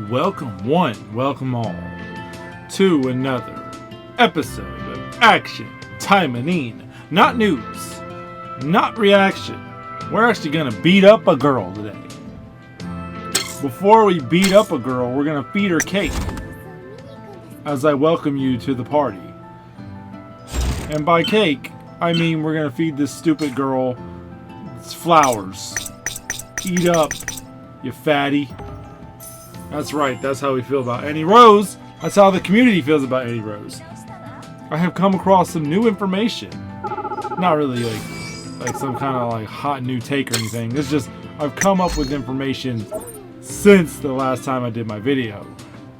Welcome one, welcome all, to another episode of Action Taimanin. Not news, not reaction. We're actually gonna beat up a girl today. Before we beat up a girl, we're gonna feed her cake as I welcome you to the party. And by cake, I mean we're gonna feed this stupid girl flowers. Eat up, you fatty. That's right, that's how we feel about Annerose. That's how the community feels about Annerose. I have come across some new information. Not really like some kind of like hot new take or anything. It's just I've come up with information since the last time I did my video.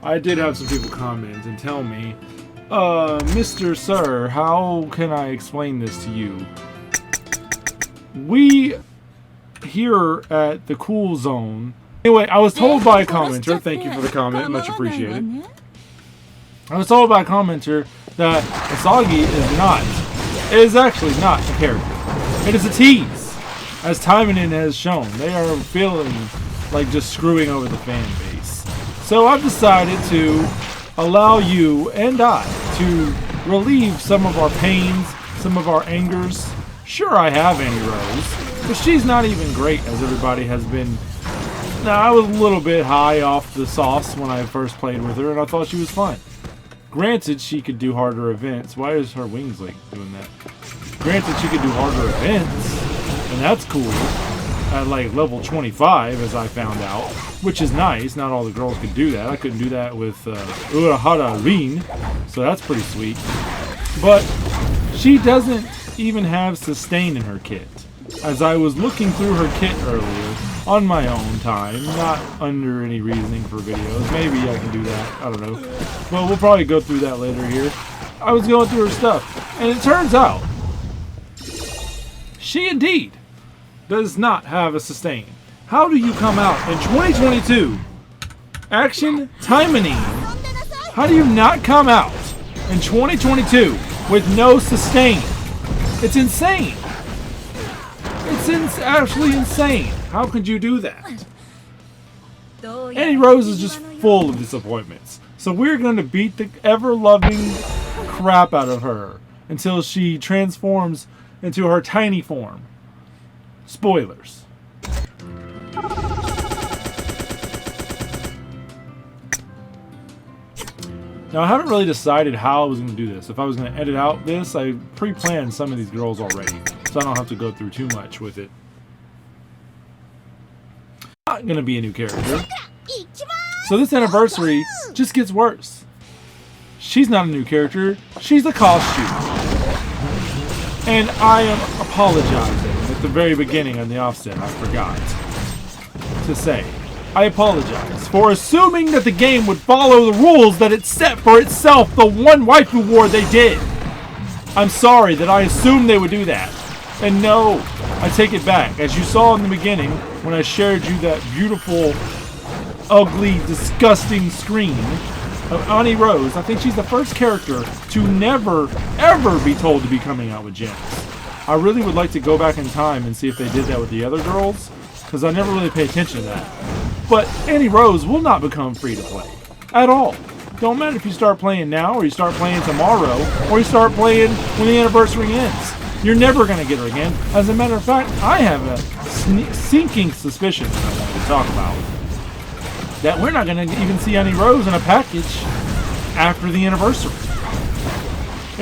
I did have some people comment and tell me, Mr. Sir, how can I explain this to you? We here at the Cool Zone. Anyway, I was told by a commenter, thank you for the comment, much appreciated. I was told by a commenter that oцагⴎiYa is actually not a character. It is a tease, as Taimanin has shown. They are feeling like just screwing over the fan base. So I've decided to allow you and I to relieve some of our pains, some of our angers. Sure, I have Annerose, but she's not even great as everybody has been. Now, I was a little bit high off the sauce when I first played with her, and I thought she was fun. Granted, she could do harder events. Why is her wings like doing that? Granted, she could do harder events, and that's cool. At like level 25, as I found out, which is nice. Not all the girls could do that. I couldn't do that with odagⴎiYa, so that's pretty sweet. But she doesn't even have sustain in her kit. As I was looking through her kit earlier, on my own time, not under any reasoning for videos. Maybe I can do that, I don't know. But we'll probably go through that later here. I was going through her stuff, and it turns out, she indeed does not have a sustain. How do you come out in 2022, Action Taimanin? How do you not come out in 2022 with no sustain? It's insane. It's actually insane. How could you do that? Annerose is just full of disappointments. So we're going to beat the ever-loving crap out of her until she transforms into her tiny form. Spoilers. Now, I haven't really decided how I was going to do this. If I was going to edit out this, I pre-planned some of these girls already, so I don't have to go through too much with it. Not going to be a new character. So this anniversary just gets worse. She's not a new character. She's a costume. And I am apologizing at the very beginning on the offset. I forgot to say. I apologize for assuming that the game would follow the rules that it set for itself the one waifu war they did. I'm sorry that I assumed they would do that. And no, I take it back. As you saw in the beginning, when I shared you that beautiful, ugly, disgusting screen of Annerose, I think she's the first character to never, ever be told to be coming out with gems. I really would like to go back in time and see if they did that with the other girls, because I never really pay attention to that. But Annerose will not become free to play at all. Don't matter if you start playing now, or you start playing tomorrow, or you start playing when the anniversary ends. You're never going to get her again. As a matter of fact, I have a sinking suspicion that I wanted to talk about, that we're not going to even see Annerose in a package after the anniversary.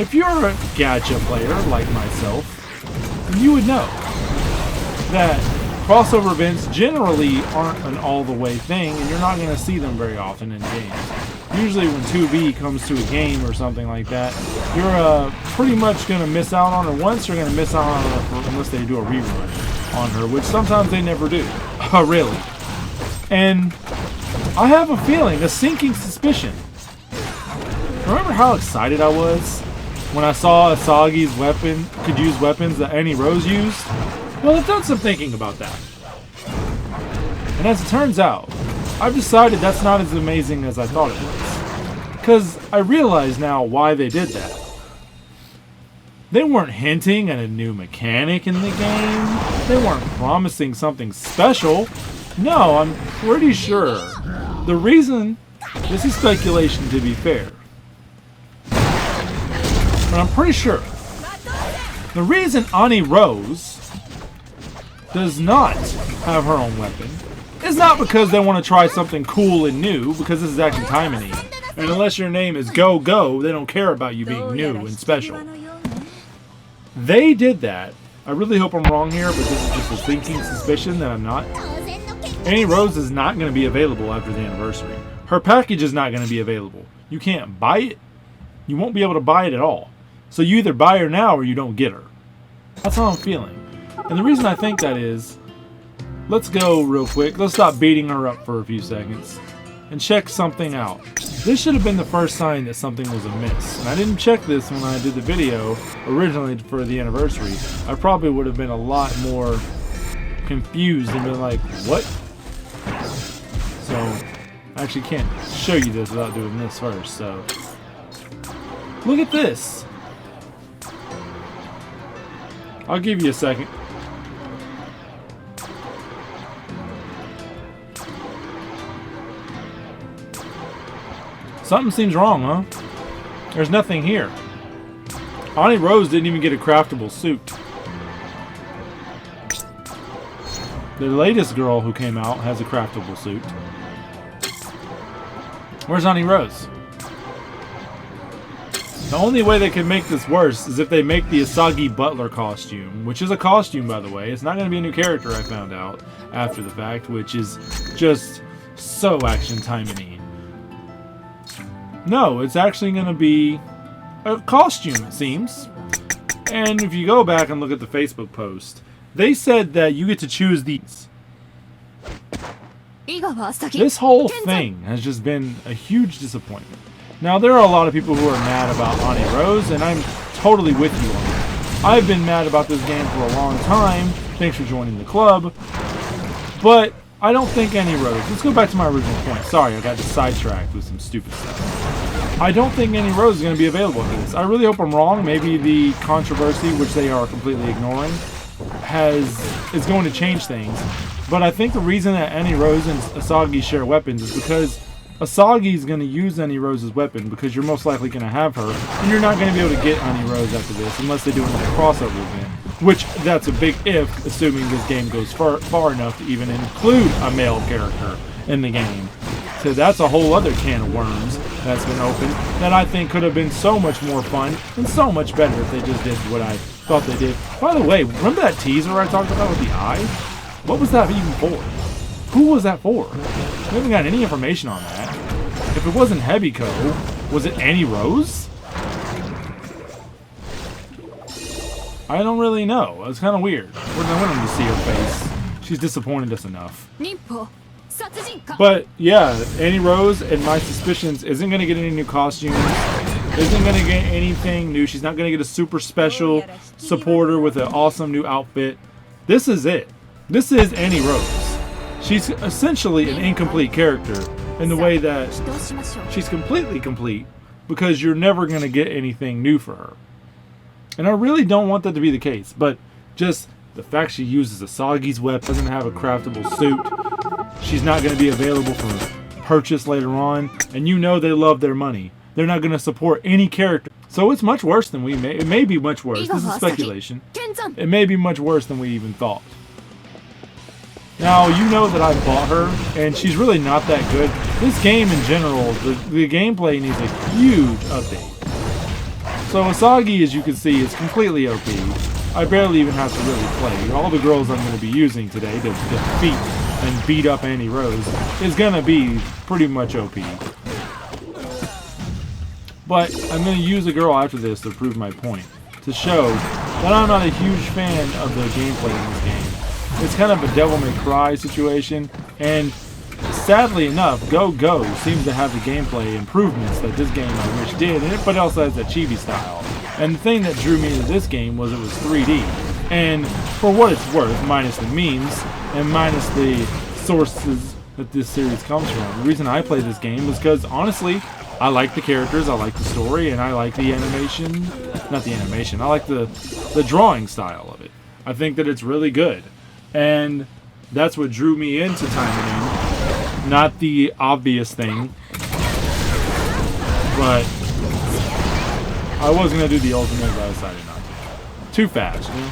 If you're a gacha player like myself, you would know that crossover events generally aren't an all-the-way thing, and you're not going to see them very often in games. Usually when 2B comes to a game or something like that, you're pretty much going to miss out on her once. You're going to miss out on her unless they do a rerun on her, which sometimes they never do. Really. And I have a feeling, a sinking suspicion. Remember how excited I was when I saw oцагⴎi's weapon could use weapons that Annerose used? Well, I've done some thinking about that. And as it turns out, I've decided that's not as amazing as I thought it was. Because I realize now why they did that. They weren't hinting at a new mechanic in the game. They weren't promising something special. No, I'm pretty sure The reason, this is speculation to be fair, but I'm pretty sure the reason Annerose does not have her own weapon is not because they want to try something cool and new, because this is actually Taimanin. And unless your name is Go, they don't care about you being new and special. They did that. I really hope I'm wrong here, but this is just a thinking suspicion that I'm not. Annerose is not going to be available after the anniversary. Her package is not going to be available. You can't buy it. You won't be able to buy it at all. So you either buy her now or you don't get her. That's how I'm feeling. And the reason I think that is, let's go real quick. Let's stop beating her up for a few seconds and check something out. This should have been the first sign that something was amiss. And I didn't check this when I did the video originally for the anniversary. I probably would have been a lot more confused and been like, what? So, I actually can't show you this without doing this first, so. Look at this. I'll give you a second. Something seems wrong, huh? There's nothing here. Annerose didn't even get a craftable suit. The latest girl who came out has a craftable suit. Where's Annerose? The only way they could make this worse is if they make the Oság Butler costume, which is a costume, by the way. It's not going to be a new character, I found out after the fact, which is just so action Taimanin. No, it's actually going to be a costume, it seems. And if you go back and look at the Facebook post, they said that you get to choose these. This whole thing has just been a huge disappointment. Now, there are a lot of people who are mad about Annerose, and I'm totally with you on that. I've been mad about this game for a long time. Thanks for joining the club. But I don't think Annerose... Let's go back to my original point. Sorry, I got sidetracked with some stupid stuff. I don't think Annerose is going to be available for this. I really hope I'm wrong. Maybe the controversy, which they are completely ignoring, is going to change things. But I think the reason that Annerose and Oság share weapons is because Oság is going to use Annerose's weapon because you're most likely going to have her, and you're not going to be able to get Annerose after this unless they do another crossover event. Which, that's a big if, assuming this game goes far enough to even include a male character in the game. So that's a whole other can of worms that's been opened that I think could have been so much more fun and so much better if they just did what I thought they did. By the way, remember that teaser I talked about with the eye? What was that even for? Who was that for? We haven't got any information on that. If it wasn't Hebiko, was it Annerose? I don't really know. It's kind of weird. We're not wanting to see her face. She's disappointed us enough. But yeah, Annerose, and my suspicions, isn't going to get any new costumes. Isn't going to get anything new. She's not going to get a super special supporter with an awesome new outfit. This is it. This is Annerose. She's essentially an incomplete character in the way that she's completely complete because you're never going to get anything new for her. And I really don't want that to be the case, but just the fact she uses Oság's weapon, doesn't have a craftable suit, she's not going to be available for purchase later on, and you know they love their money. They're not going to support any character. So it's much worse than we may. It may be much worse. This is speculation. It may be much worse than we even thought. Now, you know that I bought her, and she's really not that good. This game in general, the gameplay needs a huge update. So Oság, as you can see, is completely OP. I barely even have to really play. All the girls I'm going to be using today to defeat and beat up Annerose is going to be pretty much OP. But I'm going to use a girl after this to prove my point. To show that I'm not a huge fan of the gameplay in this game. It's kind of a Devil May Cry situation, and sadly enough, Go seems to have the gameplay improvements that this game I wish did, but it also has that chibi style. And the thing that drew me into this game was it was 3D. And for what it's worth, minus the memes, and minus the sources that this series comes from, the reason I play this game was because, honestly, I like the characters, I like the story, and I like the animation. Not the animation, I like the drawing style of it. I think that it's really good. And that's what drew me into Taimanin. not the obvious thing. But I was going to do the ultimate, but I decided not to. Too fast, you know?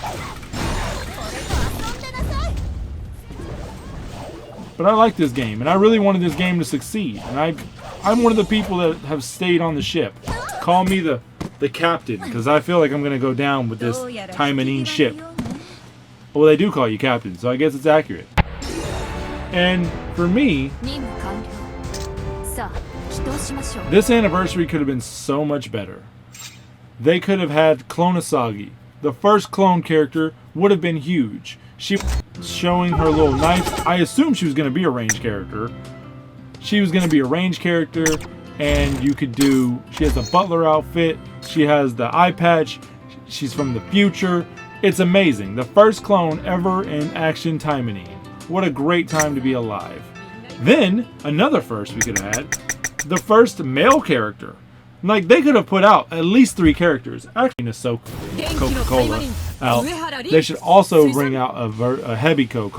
But I like this game, and I really wanted this game to succeed. And I'm one of the people that have stayed on the ship. Call me the captain, because I feel like I'm going to go down with this Taimanin ship. Well, they do call you captain, so I guess it's accurate. And for me, this anniversary could have been so much better. They could have had Clone Oságii. The first clone character would have been huge. She was showing her little knife. I assumed she was going to be a ranged character. She was going to be a ranged character, and you could do... She has a butler outfit. She has the eye patch. She's from the future. It's amazing. The first clone ever in Action Taimanin. What a great time to be alive. Then, another first we could have had. The first male character. Like, they could have put out at least 3 characters. Actually, Coca-Cola out. They should also bring out a Hebiko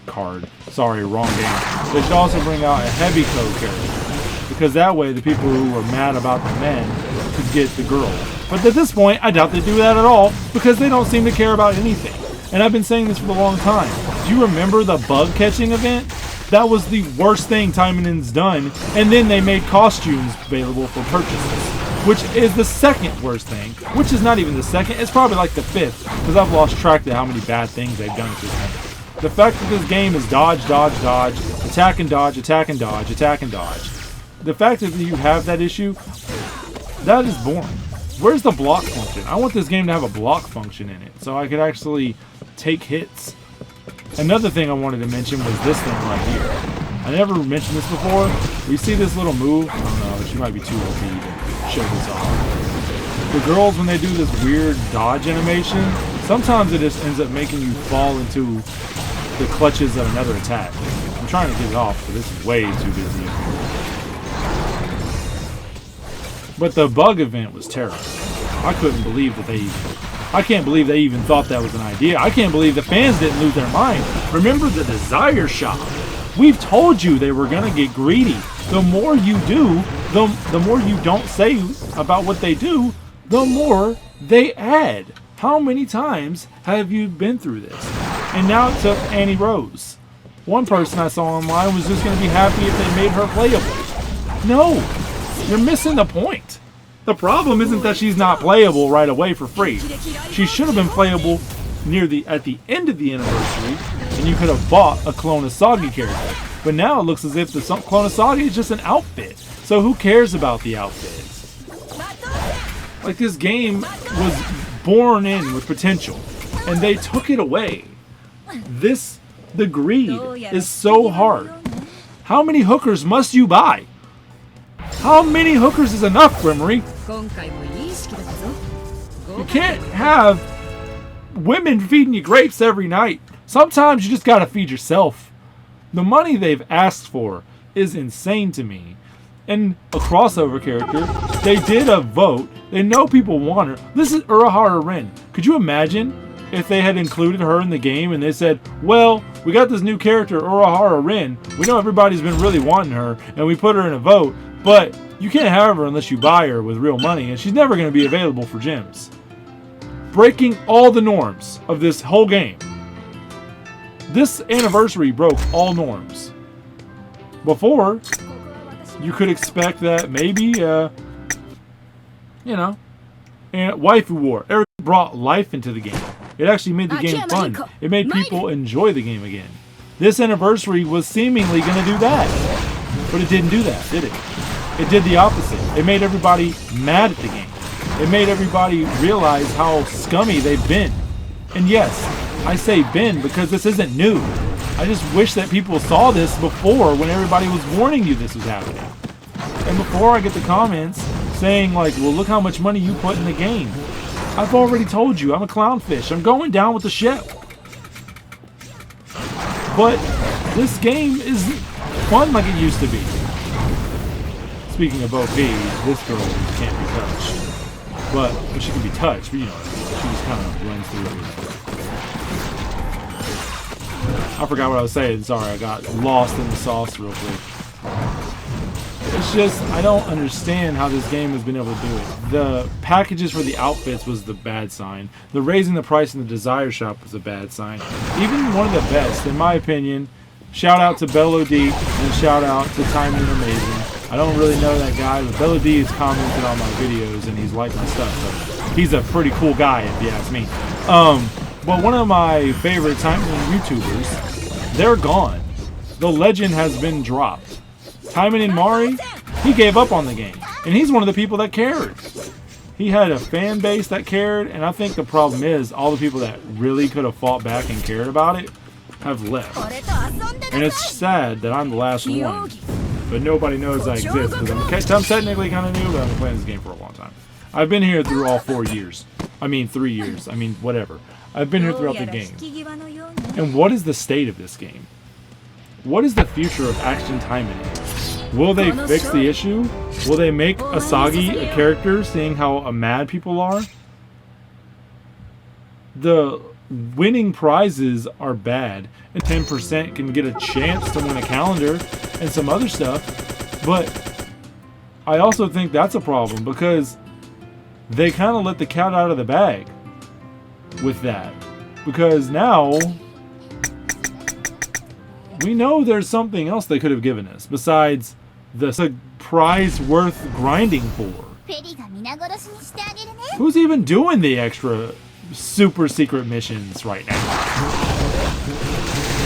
card. Sorry, wrong game. They should also bring out a Hebiko character. Because that way, the people who were mad about the men could get the girl. But at this point, I doubt they do that at all. Because they don't seem to care about anything. And I've been saying this for a long time. Do you remember the bug catching event? That was the worst thing Taimanin's done, and then they made costumes available for purchases, which is the second worst thing, which is not even the second, it's probably like the 5th, because I've lost track of how many bad things they've done at this point. The fact that this game is dodge, dodge, dodge, attack and dodge, attack and dodge, attack and dodge. The fact that you have that issue, that is boring. Where's the block function? I want this game to have a block function in it, so I could actually take hits. Another thing I wanted to mention was this thing right here. I never mentioned this before. You see this little move? I don't know, she might be too OP to show this off. The girls, when they do this weird dodge animation, sometimes it just ends up making you fall into the clutches of another attack. I'm trying to get it off, but this is way too busy. But the bug event was terrible. I couldn't believe that I can't believe they even thought that was an idea. I can't believe the fans didn't lose their mind. Remember the desire shop. We've told you they were going to get greedy. The more you do, the more you don't say about what they do, the more they add. How many times have you been through this? And now it's up Annerose. One person I saw online was just going to be happy if they made her playable. No, you're missing the point. The problem isn't that she's not playable right away for free. She should have been playable at the end of the anniversary, and you could have bought a Clone Oságii character. But now it looks as if the Clone Oságii is just an outfit. So who cares about the outfits? Like, this game was born in with potential, and they took it away. The greed is so hard. How many hookers must you buy? How many hookers is enough, Gremory? You can't have women feeding you grapes every night. Sometimes you just gotta feed yourself. The money they've asked for is insane to me. And a crossover character, they did a vote. They know people want her. This is Urahara Rin. Could you imagine if they had included her in the game and they said, well, we got this new character, Urahara Rin. We know everybody's been really wanting her, and we put her in a vote. But you can't have her unless you buy her with real money, and she's never going to be available for gems. Breaking all the norms of this whole game. This anniversary broke all norms. Before, you could expect that maybe, and waifu war. Eric brought life into the game. It actually made the game fun. It made people enjoy the game again. This anniversary was seemingly going to do that. But it didn't do that, did it? It did the opposite. It made everybody mad at the game. It made everybody realize how scummy they've been. And yes, I say been because this isn't new. I just wish that people saw this before when everybody was warning you this was happening. And before I get the comments saying like, well, look how much money you put in the game. I've already told you, I'm a clownfish. I'm going down with the ship. But this game isn't fun like it used to be. Speaking of OP, this girl can't be touched. But she can be touched, but you know, she just kind of runs through everything. I forgot what I was saying. Sorry, I got lost in the sauce real quick. It's just, I don't understand how this game has been able to do it. The packages for the outfits was the bad sign. The raising the price in the Desire Shop was a bad sign. Even one of the best, in my opinion, shout out to Bello-D and shout out to Taimanin Amazing. I don't really know that guy, but Bello-D has commented on my videos and he's liked my stuff. So he's a pretty cool guy if you ask me. But one of my favorite Taimanin YouTubers, they're gone. The legend has been dropped. Taimanin Mari, he gave up on the game. And he's one of the people that cared. He had a fan base that cared, and I think the problem is all the people that really could have fought back and cared about it have left. And it's sad that I'm the last one. But nobody knows I exist, because I'm technically kind of new, but I've been playing this game for a long time. I've been here through all 4 years. I mean, 3 years. I mean, whatever. I've been here throughout the game. And what is the state of this game? What is the future of Action Taimanin? Will they fix the issue? Will they make Asagi a character, seeing how mad people are? The winning prizes are bad, and 10% can get a chance to win a calendar and some other stuff. But I also think that's a problem, because they kind of let the cat out of the bag with that. Because now we know there's something else they could have given us besides the prize worth grinding for. Who's even doing the extra super secret missions right now?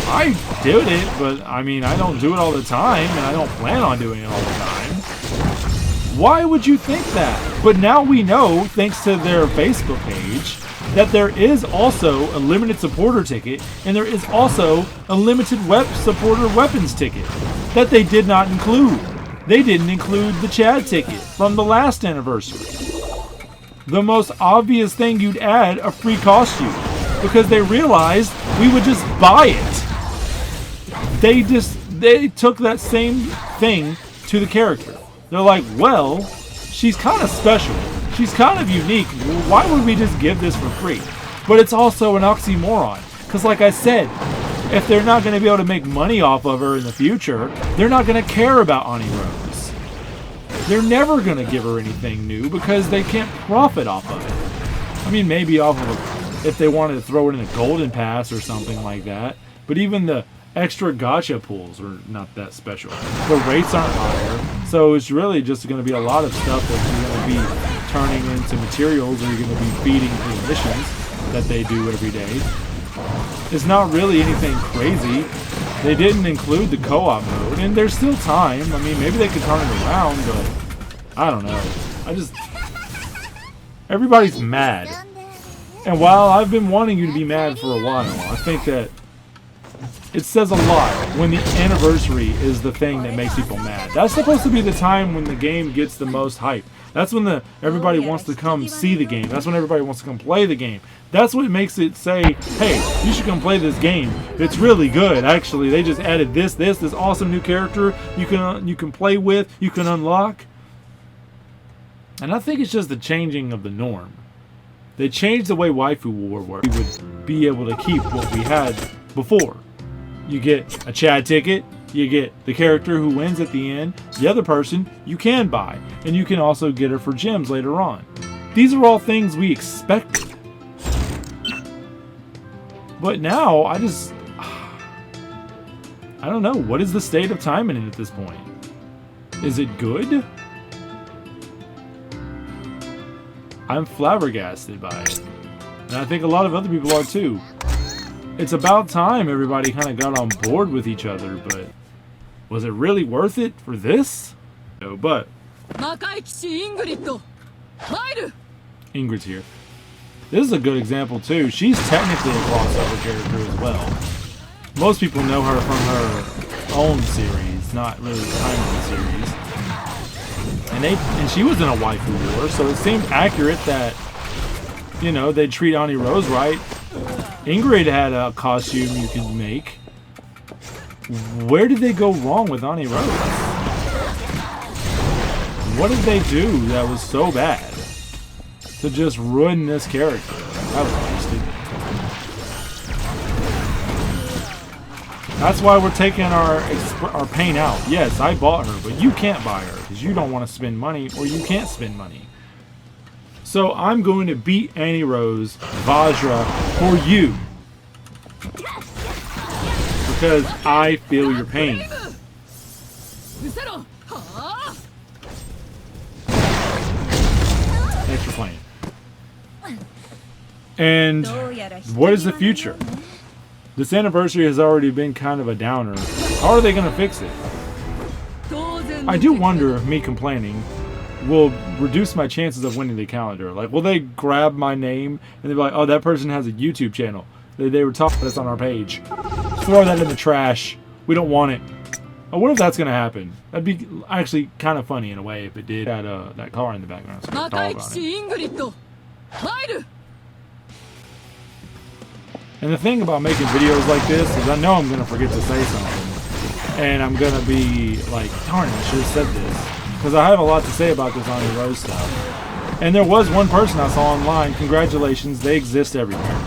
I did it, but I mean, I don't do it all the time, and I don't plan on doing it all the time. Why would you think that? But now we know, thanks to their Facebook page, that there is also a limited supporter ticket, and there is also a limited supporter weapons ticket that they did not include. They didn't include the Chad ticket from the last anniversary. The most obvious thing you'd add a free costume, because they realized we would just buy it. They took that same thing to the character. They're like, well, she's kind of special. She's kind of unique. Why would we just give this for free? But it's also an oxymoron. Because like I said, if they're not going to be able to make money off of her in the future, they're not going to care about Annerose. They're never going to give her anything new because they can't profit off of it. I mean, maybe off of if they wanted to throw it in a golden pass or something like that. But even the extra gacha pools are not that special. The rates aren't higher. So it's really just going to be a lot of stuff that you're going to be turning into materials, or you're going to be feeding through missions that they do every day. It's not really anything crazy. They didn't include the co-op mode, and there's still time. I mean, maybe they could turn it around, but I don't know. Everybody's mad. And while I've been wanting you to be mad for a while, I think that it says a lot when the anniversary is the thing that makes people mad. That's supposed to be the time when the game gets the most hype. That's when everybody wants to come see the game. That's when everybody wants to come play the game. That's what makes it say, hey, you should come play this game. It's really good, actually. They just added this awesome new character you can play with, you can unlock. And I think it's just the changing of the norm. They changed the way Waifu War worked. We would be able to keep what we had before. You get a Chad ticket, you get the character who wins at the end, the other person you can buy, and you can also get her for gems later on. These are all things we expected. But now, I don't know, what is the state of Taimanin at this point? Is it good? I'm flabbergasted by it. And I think a lot of other people are too. It's about time everybody kind of got on board with each other, but was it really worth it for this? No, but Ingrid's here. This is a good example too. She's technically a crossover character as well. Most people know her from her own series, not really the Taimanin series. And she was in a waifu war, so it seemed accurate that, you know, they'd treat Annerose right. Ingrid had a costume you could make. Where did they go wrong with Annerose? What did they do that was so bad to just ruin this character? That was wasted. That's why we're taking our pain out. Yes, I bought her, but you can't buy her because you don't want to spend money or you can't spend money. So I'm going to beat Annerose Vajra for you because I feel your pain. Thanks for playing. And what is the future? This anniversary has already been kind of a downer. How are they going to fix it? I do wonder if me complaining will reduce my chances of winning the calendar. Like, will they grab my name and they'll be like, oh, that person has a YouTube channel. They were talking about us on our page. Throw that in the trash. We don't want it. I wonder if that's going to happen. That'd be actually kind of funny in a way if it did. That car in the background. So dog on it. And the thing about making videos like this is I know I'm going to forget to say something. And I'm going to be like, darn it, I should have said this. Because I have a lot to say about this Annerose stuff. And there was one person I saw online, congratulations, they exist everywhere.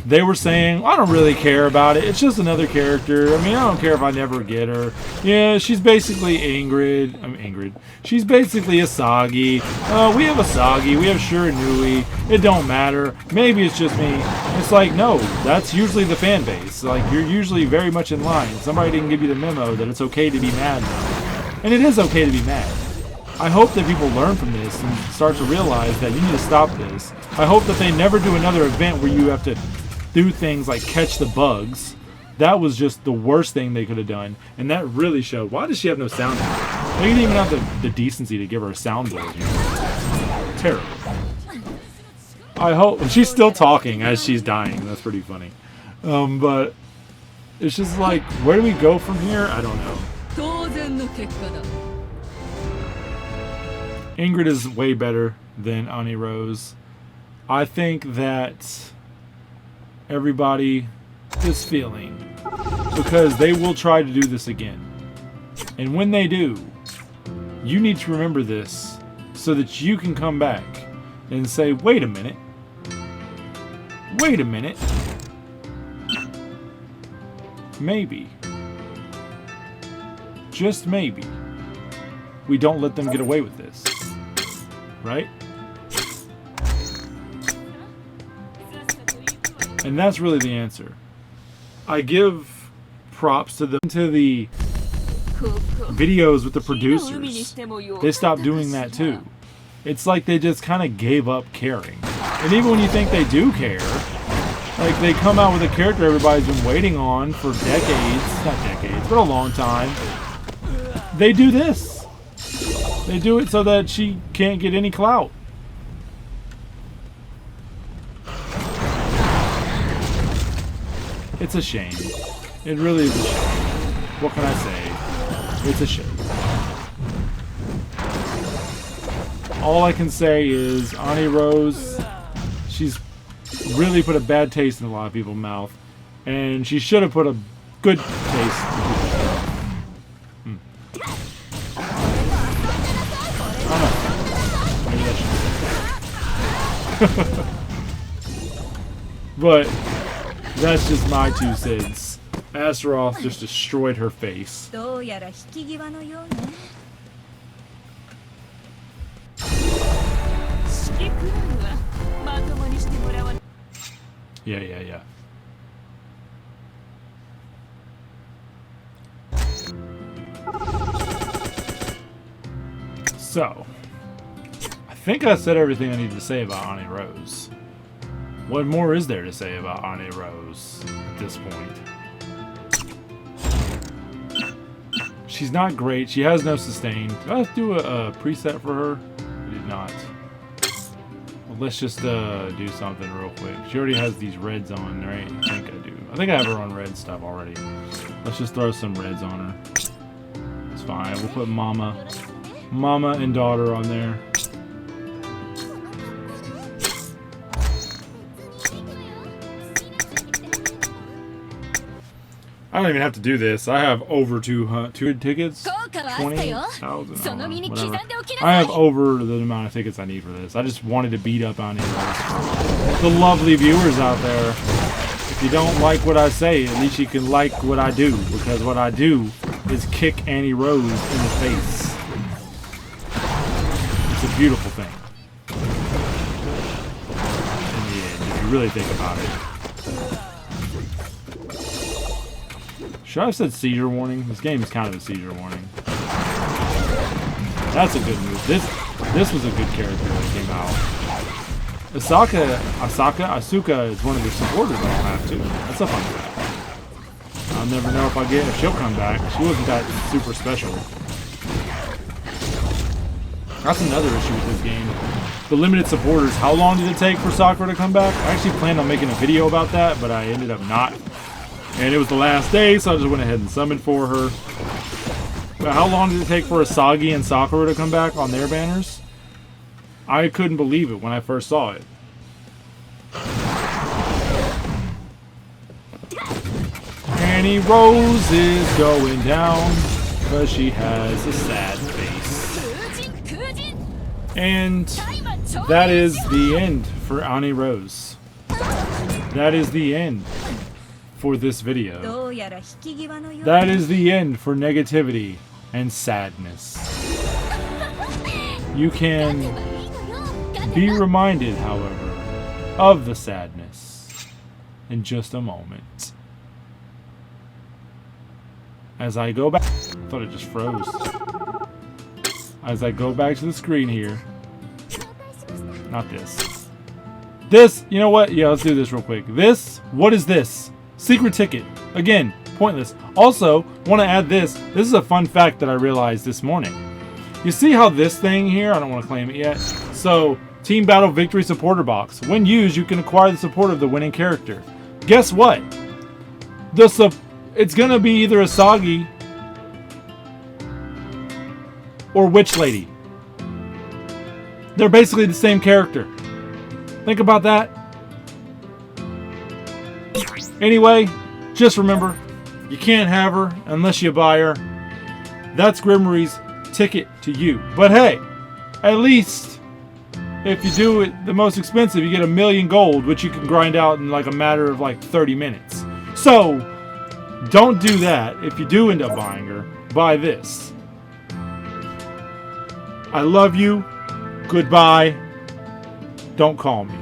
They were saying, I don't really care about it. It's just another character. I mean, I don't care if I never get her. Yeah, she's basically Ingrid. She's basically oság. We have oság. We have Shiranui. It don't matter. Maybe it's just me. It's like, no, that's usually the fan base. Like, you're usually very much in line. Somebody didn't give you the memo that it's okay to be mad now. And it is okay to be mad. I hope that people learn from this and start to realize that you need to stop this. I hope that they never do another event where you have to do things like catch the bugs. That was just the worst thing they could have done, and that really showed. Why does she have no soundboard? They didn't even have the decency to give her a soundboard. Terrible. I hope she's still talking as she's dying. That's pretty funny. But it's just like, where do we go from here? I don't know. Ingrid is way better than Annerose. I think that everybody is feeling because they will try to do this again. And when they do, you need to remember this so that you can come back and say, wait a minute. Wait a minute. Maybe. Just maybe. We don't let them get away with this. Right? And that's really the answer. I give props to the videos with the producers. They stopped doing that too. It's like they just kind of gave up caring. And even when you think they do care, like they come out with a character everybody's been waiting on for decades, not decades, but a long time. They do this. They do it so that she can't get any clout. It's a shame. It really is a shame. What can I say? It's a shame. All I can say is Annerose, she's really put a bad taste in a lot of people's mouth, and she should have put a good taste in people's mouth. But that's just my 2 cents. Astaroth just destroyed her face. Yeah. So, I think I said everything I needed to say about Annerose. What more is there to say about Annerose at this point? She's not great. She has no sustain. Did I do a preset for her? I did not. Well, let's just do something real quick. She already has these reds on, right? I think I do. I think I have her on red stuff already. Let's just throw some reds on her. It's fine. We'll put Mama and daughter on there. I don't even have to do this. I have over 200 tickets. 20,000. Whatever. I have over the amount of tickets I need for this. I just wanted to beat up on the lovely viewers out there. If you don't like what I say, at least you can like what I do. Because what I do is kick Annerose in the face. It's a beautiful thing. In the end, if you really think about it. Should I have said seizure warning? This game is kind of a seizure warning. That's a good move. This was a good character that came out. Asuka is one of your supporters I'll have too. That's a fun fact. I'll never know if she'll come back. She wasn't that super special. That's another issue with this game. The limited supporters. How long did it take for Sakura to come back? I actually planned on making a video about that, but I ended up not. And it was the last day, so I just went ahead and summoned for her. But how long did it take for Asagi and Sakura to come back on their banners? I couldn't believe it when I first saw it. Annerose is going down because she has a sad face. And that is the end for Annerose. That is the end for this video. That is the end for negativity and sadness. You can be reminded, however, of the sadness in just a moment. As I go back, I thought it just froze. As I go back to the screen here, not this. This, you know what? Yeah, let's do this real quick. This, what is this? Secret ticket. Again, pointless. Also, want to add this. This is a fun fact that I realized this morning. You see how this thing here, I don't want to claim it yet. So, Team Battle Victory Supporter Box. When used, you can acquire the support of the winning character. Guess what? It's going to be either Asagi or Witch Lady. They're basically the same character. Think about that. Anyway, just remember, you can't have her unless you buy her. That's Grimory's ticket to you. But hey, at least if you do it the most expensive, you get 1,000,000 gold, which you can grind out in like a matter of like 30 minutes. So, don't do that. If you do end up buying her, buy this. I love you. Goodbye. Don't call me.